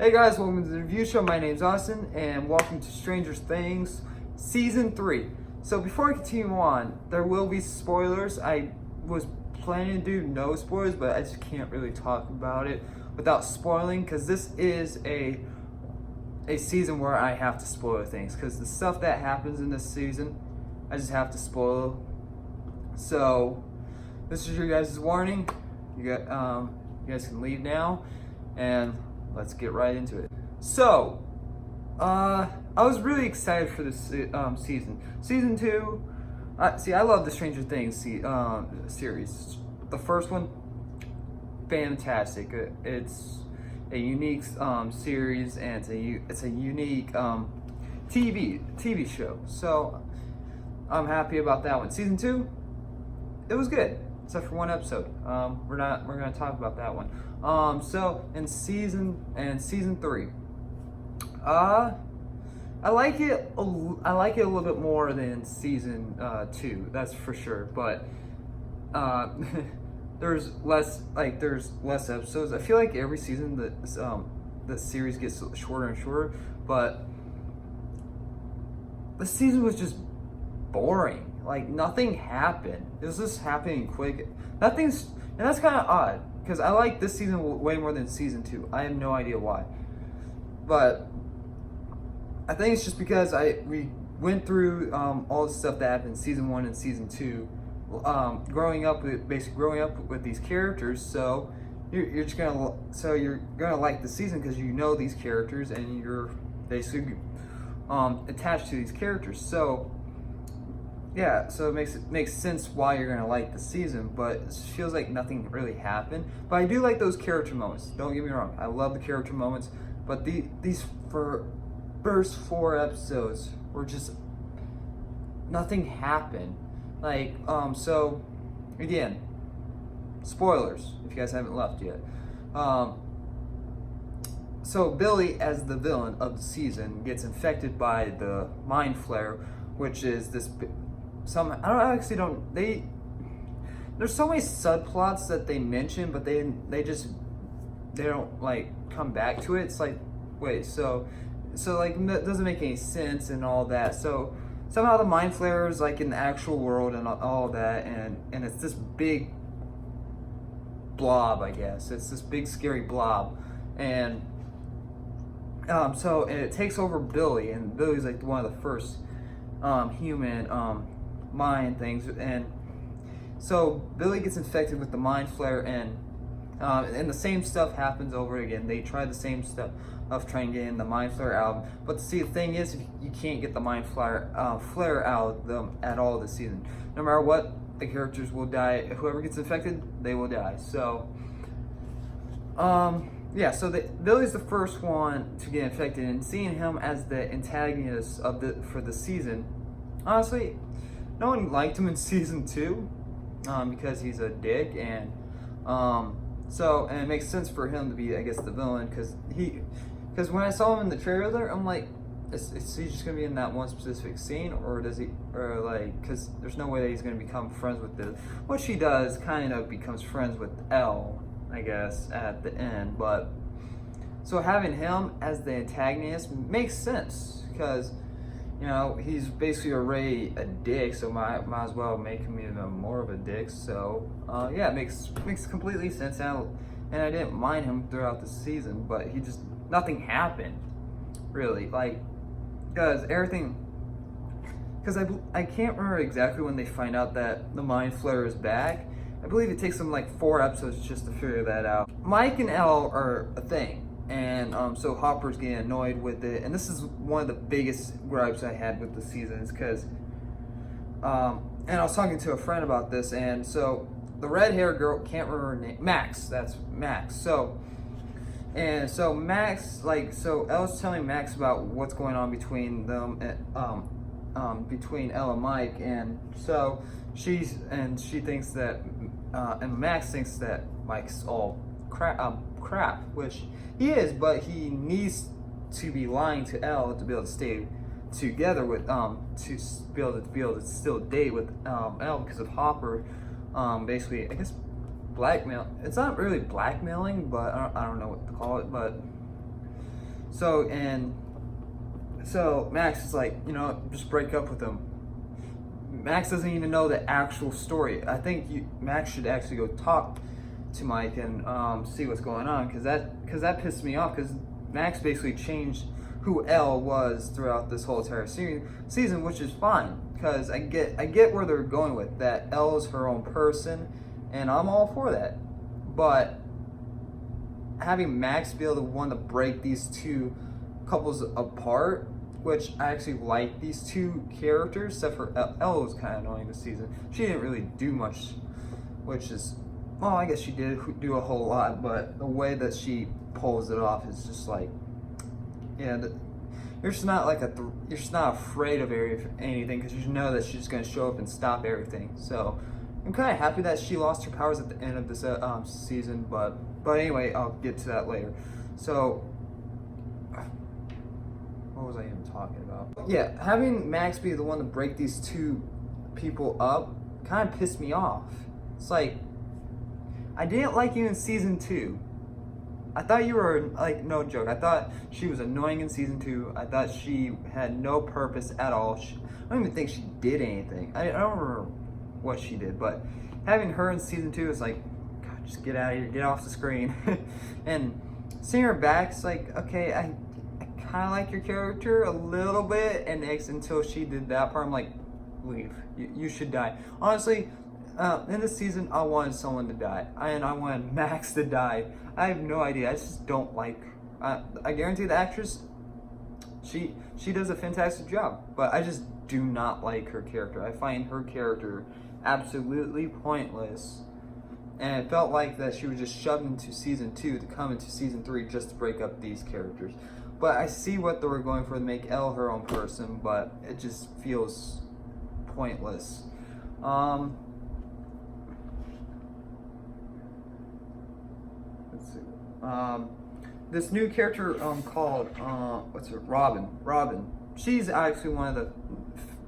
Hey guys, welcome to the review show. My name's Austin, and welcome to Stranger Things Season 3. So before I continue on, there will be spoilers. I was planning to do no spoilers, but I just can't really talk about it without spoiling, because this is a season where I have to spoil things, because the stuff that happens in this season, I just have to spoil. So this is your guys' warning. You guys can leave now, and let's get right into it. So, I was really excited for this season. Season 2, I love the Stranger Things series. The first one, fantastic. It's a unique series, and it's a unique TV show. So, I'm happy about that one. Season 2, it was good, except for one episode. We're gonna talk about that one. So in season 3, I like it. I like it a little bit more than season 2. That's for sure. But there's less episodes. I feel like every season the series gets shorter and shorter. But the season was just boring. Like, nothing happened. It was just happening quick. And that's kind of odd, because I like this season way more than season 2. I have no idea why, but I think it's just because we went through all the stuff that happened in season 1 and season 2, growing up with these characters. So you're gonna like the season because you know these characters and you're basically attached to these characters. So yeah, so it makes sense why you're gonna like the season, but it feels like nothing really happened. But I do like those character moments. Don't get me wrong, I love the character moments. But these first 4 episodes were just nothing happened. Like so again, spoilers if you guys haven't left yet. So Billy, as the villain of the season, gets infected by the Mind Flayer, which is this. There's so many subplots that they mention, but they don't like come back to it. It's like, wait, so like that doesn't make any sense and all that. So somehow the Mind Flayer is like in the actual world and all that, and it's this big blob, I guess. It's this big scary blob, and and it takes over Billy, and Billy's like one of the first human mind things, and so Billy gets infected with the Mind Flayer, and the same stuff happens over again. They try the same stuff of trying to get in the Mind Flayer out, but see, the thing is, you can't get the Mind Flayer out of them at all this season. No matter what, the characters will die. Whoever gets infected, they will die. So yeah, so Billy's the first one to get infected, and seeing him as the antagonist for the season, honestly, no one liked him in season 2 because he's a dick, and it makes sense for him to be, I guess, the villain, because when I saw him in the trailer, I'm like, is he just gonna be in that one specific scene, or because there's no way that he's gonna become friends with which he does, kind of becomes friends with Elle, I guess, at the end. But so having him as the antagonist makes sense, because he's basically already a dick, so might as well make him even more of a dick. So yeah, it makes completely sense, and I didn't mind him throughout the season, but nothing happened really, like, because I can't remember exactly when they find out that the Mind Flayer is back. I believe it takes them like 4 episodes just to figure that out. Mike and Elle are a thing, and so Hopper's getting annoyed with it, and this is one of the biggest gripes I had with the season, is because and I was talking to a friend about this, and so the red-haired girl, can't remember her name, Max, that's Max. So Max, so Elle's telling Max about what's going on between them, between Elle and Mike, and so she thinks that and Max thinks that Mike's all crap, which he is, but he needs to be lying to Elle to be able to stay together with to be able to still date with Elle, because of Hopper basically, I guess, blackmail. It's not really blackmailing, but I don't know what to call it. But So Max is like, just break up with him. Max doesn't even know the actual story. I think Max should actually go talk to Mike and see what's going on, because that pissed me off, because Max basically changed who Elle was throughout this whole entire season, which is fine, because I get where they're going with that. Elle is her own person, and I'm all for that. But having Max be able to want to break these two couples apart, which I actually like these two characters, except for Elle was kind of annoying this season. She didn't really do much, which is, well, I guess she did do a whole lot, but the way that she pulls it off is just like, yeah, you're just not you're just not afraid of anything, because you know that she's going to show up and stop everything. So I'm kind of happy that she lost her powers at the end of this season, but anyway, I'll get to that later. So what was I even talking about? Yeah, having Max be the one to break these two people up kind of pissed me off. It's like, I didn't like you in season 2. I thought you were, like, no joke, I thought she was annoying in season 2. I thought she had no purpose at all. I don't even think she did anything. I don't remember what she did, but having her in season 2 is like, God, just get out of here, get off the screen. And seeing her back, it's like, okay, I kind of like your character a little bit, and until she did that part, I'm like, leave. You should die. Honestly, in this season, I wanted someone to die, and I wanted Max to die. I have no idea. I just don't like. I guarantee the actress, she does a fantastic job, but I just do not like her character. I find her character absolutely pointless, and it felt like that she was just shoved into season 2 to come into season 3 just to break up these characters. But I see what they were going for, to make Elle her own person, but it just feels pointless. Let's see. This new character called Robin. She's actually one of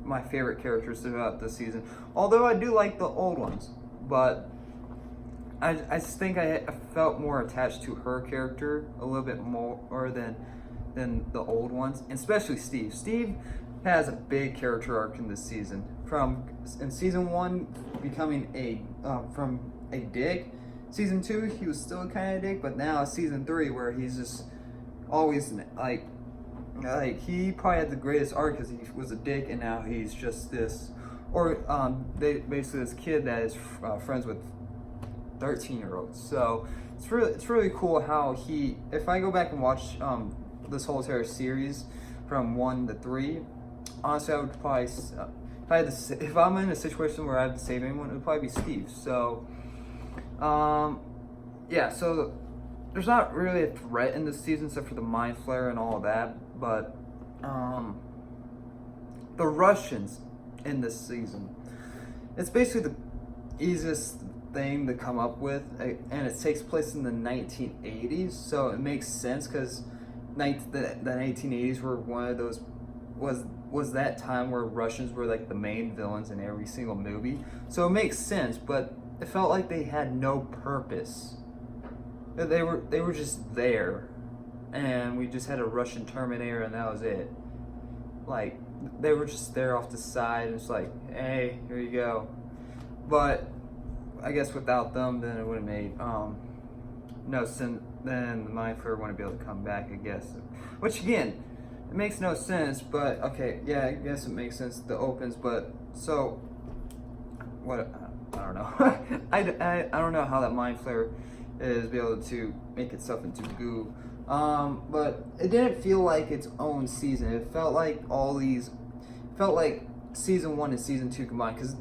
my favorite characters throughout this season. Although I do like the old ones, but I just think I felt more attached to her character a little bit more than the old ones, and especially Steve. Steve has a big character arc in this season. In season 1, becoming from a dick. Season 2, he was still kind of a dick, but now season 3, where he's just always like he probably had the greatest arc because he was a dick, and now he's just this, or basically this kid that is friends with 13-year-olds. So it's really cool how if I go back and watch this whole entire series from 1 to 3, honestly, I would probably, if I'm in a situation where I have to save anyone, it would probably be Steve. So yeah, so there's not really a threat in this season except for the Mind Flayer and all of that, but the Russians in this season, it's basically the easiest thing to come up with, and it takes place in the 1980s, so it makes sense, because the 1980s were one of those, was that time where Russians were like the main villains in every single movie, so it makes sense. But it felt like they had no purpose. They were just there, and we just had a Russian Terminator, and that was it. Like, they were just there off the side, and it's like, hey, here you go. But I guess without them, then it would have made no sense. Then the Mind Flayer wouldn't be able to come back, I guess. Which again, it makes no sense. But okay, yeah, I guess it makes sense. The opens, but so what? I don't know. I don't know how that Mind Flayer is be able to make itself into goo. But it didn't feel like its own season. It felt like felt like season 1 and season 2 combined, because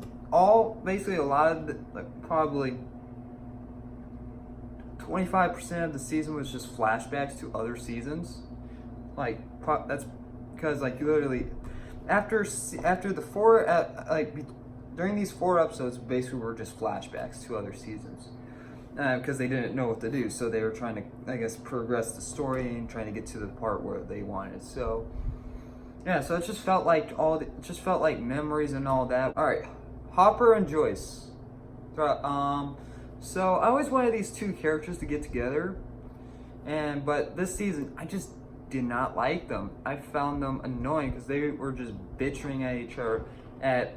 basically a lot of probably 25% of the season was just flashbacks to other seasons. Like, that's because, like, literally after the 4 during these 4 episodes, basically were just flashbacks to other seasons, because they didn't know what to do, so they were trying to, I guess, progress the story and trying to get to the part where they wanted. So yeah, so it just felt like memories and all that. All right, Hopper and Joyce. So I always wanted these two characters to get together, but this season I just did not like them. I found them annoying because they were just bitching at each other at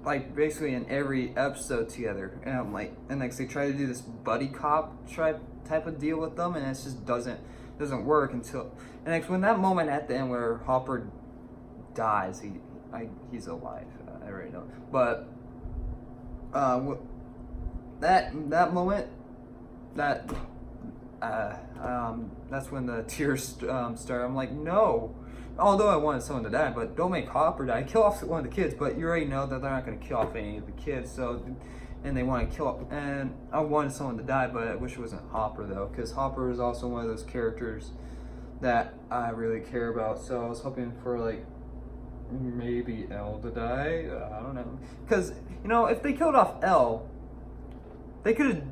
like basically in every episode together, and I'm like, and like they try to do this buddy cop type of deal with them, and it just doesn't work until, and like when that moment at the end where Hopper dies, he's alive. I already know, but that moment, that's when the tears start. I'm like, no. Although I wanted someone to die, but don't make Hopper die. Kill off one of the kids, but you already know that they're not going to kill off any of the kids. So, and they want to kill. And I wanted someone to die, but I wish it wasn't Hopper though, because Hopper is also one of those characters that I really care about. So I was hoping for like maybe Elle to die. I don't know, because you know if they killed off Elle, they could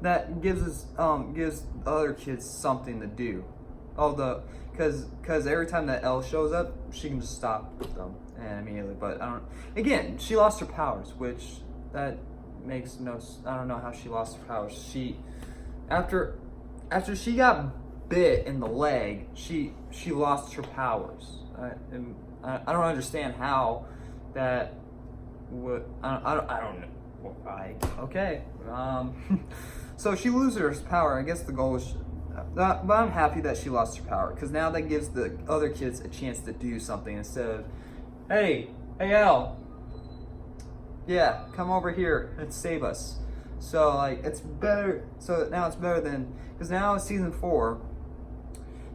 that gives other kids something to do. Although, because every time that Elle shows up, she can just stop them and immediately. But again, she lost her powers, which that makes no. I don't know how she lost her powers. After she got bit in the leg, she lost her powers. I don't understand how that would. I don't know why. Okay. So she loses her power. I guess the goal is. But I'm happy that she lost her power, because now that gives the other kids a chance to do something instead of, hey Elle, yeah, come over here and save us. So like it's better. So now it's better than, because now it's season 4.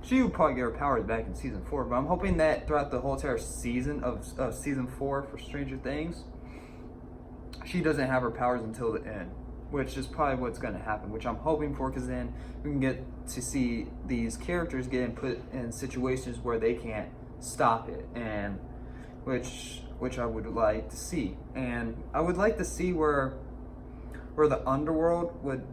She would probably get her powers back in season 4, but I'm hoping that throughout the whole entire season of season 4 for Stranger Things, she doesn't have her powers until the end. Which is probably what's going to happen, which I'm hoping for, because then we can get to see these characters getting put in situations where they can't stop it, and which I would like to see. And I would like to see where the underworld would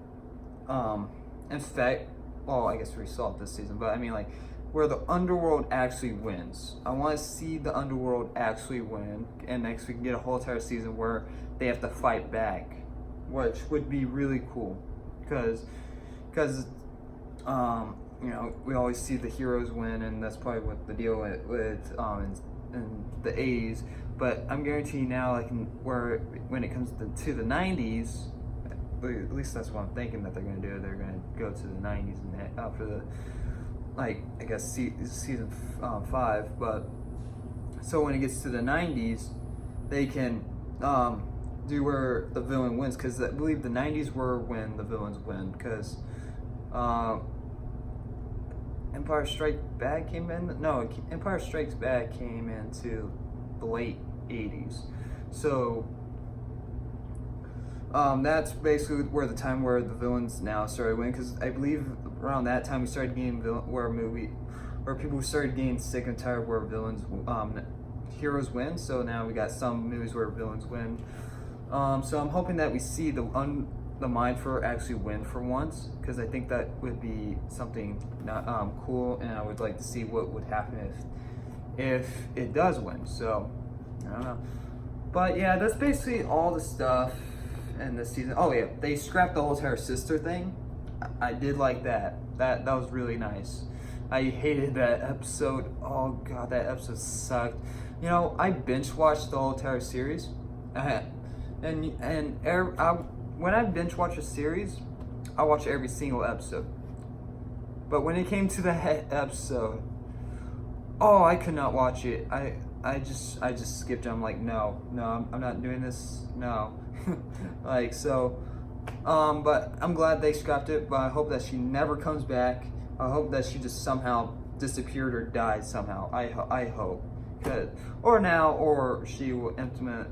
infect. Well, I guess we saw it this season, but I mean like where the underworld actually wins. I want to see the underworld actually win, and next we can get a whole entire season where they have to fight back, which would be really cool, because you know, we always see the heroes win, and that's probably what the deal with in the 80s. But I'm guaranteeing now, like when it comes to the 90s, at least that's what I'm thinking that they're going to do. They're going to go to the 90s and for the, like, I guess season 5. But so when it gets to the 90s, they can do where the villain wins, because I believe the 90s were when the villains win, because Empire Strikes Back came in. No, Empire Strikes Back came into the late 80s. So that's basically where the time where the villains now started winning, because I believe around that time we started getting where people started getting sick and tired where villains heroes win. So now we got some movies where villains win. So I'm hoping that we see the Mind Flayer actually win for once, because I think that would be something cool, and I would like to see what would happen if it does win. So I don't know, but yeah, that's basically all the stuff in this season. Oh yeah, they scrapped the whole entire sister thing. I did like that. That was really nice. I hated that episode. Oh god, that episode sucked. You know, I binge watched the whole entire series. When I binge watch a series, I watch every single episode. But when it came to the episode, oh, I could not watch it. I just skipped it. I'm like, no, I'm not doing this. No, like so. But I'm glad they scrapped it. But I hope that she never comes back. I hope that she just somehow disappeared or died somehow. I hope, or she will implement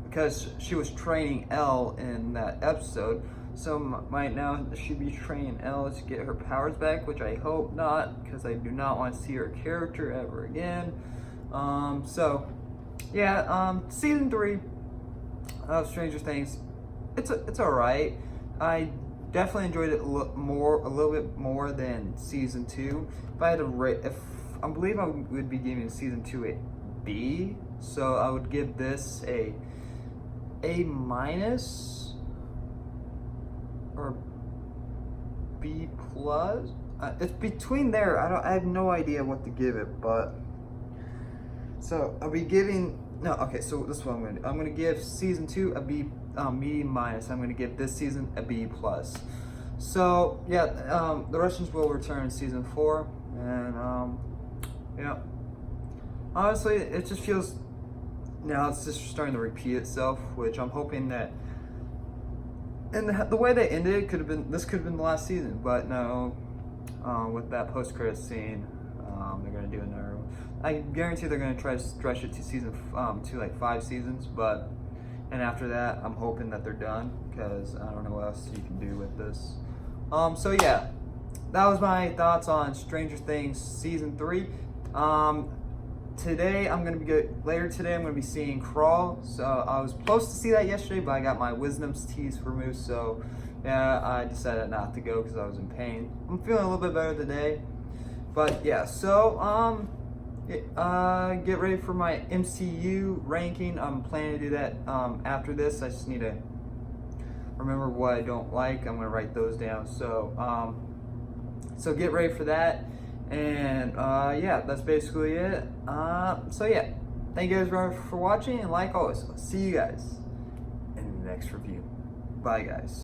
because she was training Elle in that episode, so might now she be training Elle to get her powers back, which I hope not, because I do not want to see her character ever again. So yeah, season 3 of Stranger Things, it's alright. I definitely enjoyed it a little bit more than season 2. If I had to rate, I believe I would be giving season 2 a B, so I would give this a minus or B plus. it's between there. I have no idea what to give it, but so I'll be giving no. Okay, so this is what I'm gonna do. I'm gonna give season 2 a B minus. I'm gonna give this season a B plus. So yeah, the Russians will return in season 4, and honestly, it just feels now it's just starting to repeat itself, which I'm hoping that. And the way they ended it could have been the last season, but no. With that post-credit scene, they're gonna do another one. I guarantee they're gonna try to stretch it to season to like 5 seasons, and after that, I'm hoping that they're done because I don't know what else you can do with this. So yeah, that was my thoughts on Stranger Things season 3. Later today I'm gonna be seeing Crawl. So I was supposed to see that yesterday, but I got my wisdom's teeth removed, so yeah, I decided not to go because I was in pain. I'm feeling a little bit better today, but yeah. So get ready for my MCU ranking. I'm planning to do that after this. I just need to remember what I don't like. I'm gonna write those down. So so get ready for that. And yeah, that's basically it. So yeah, thank you guys very much for watching, and like always, I'll see you guys in the next review. Bye guys.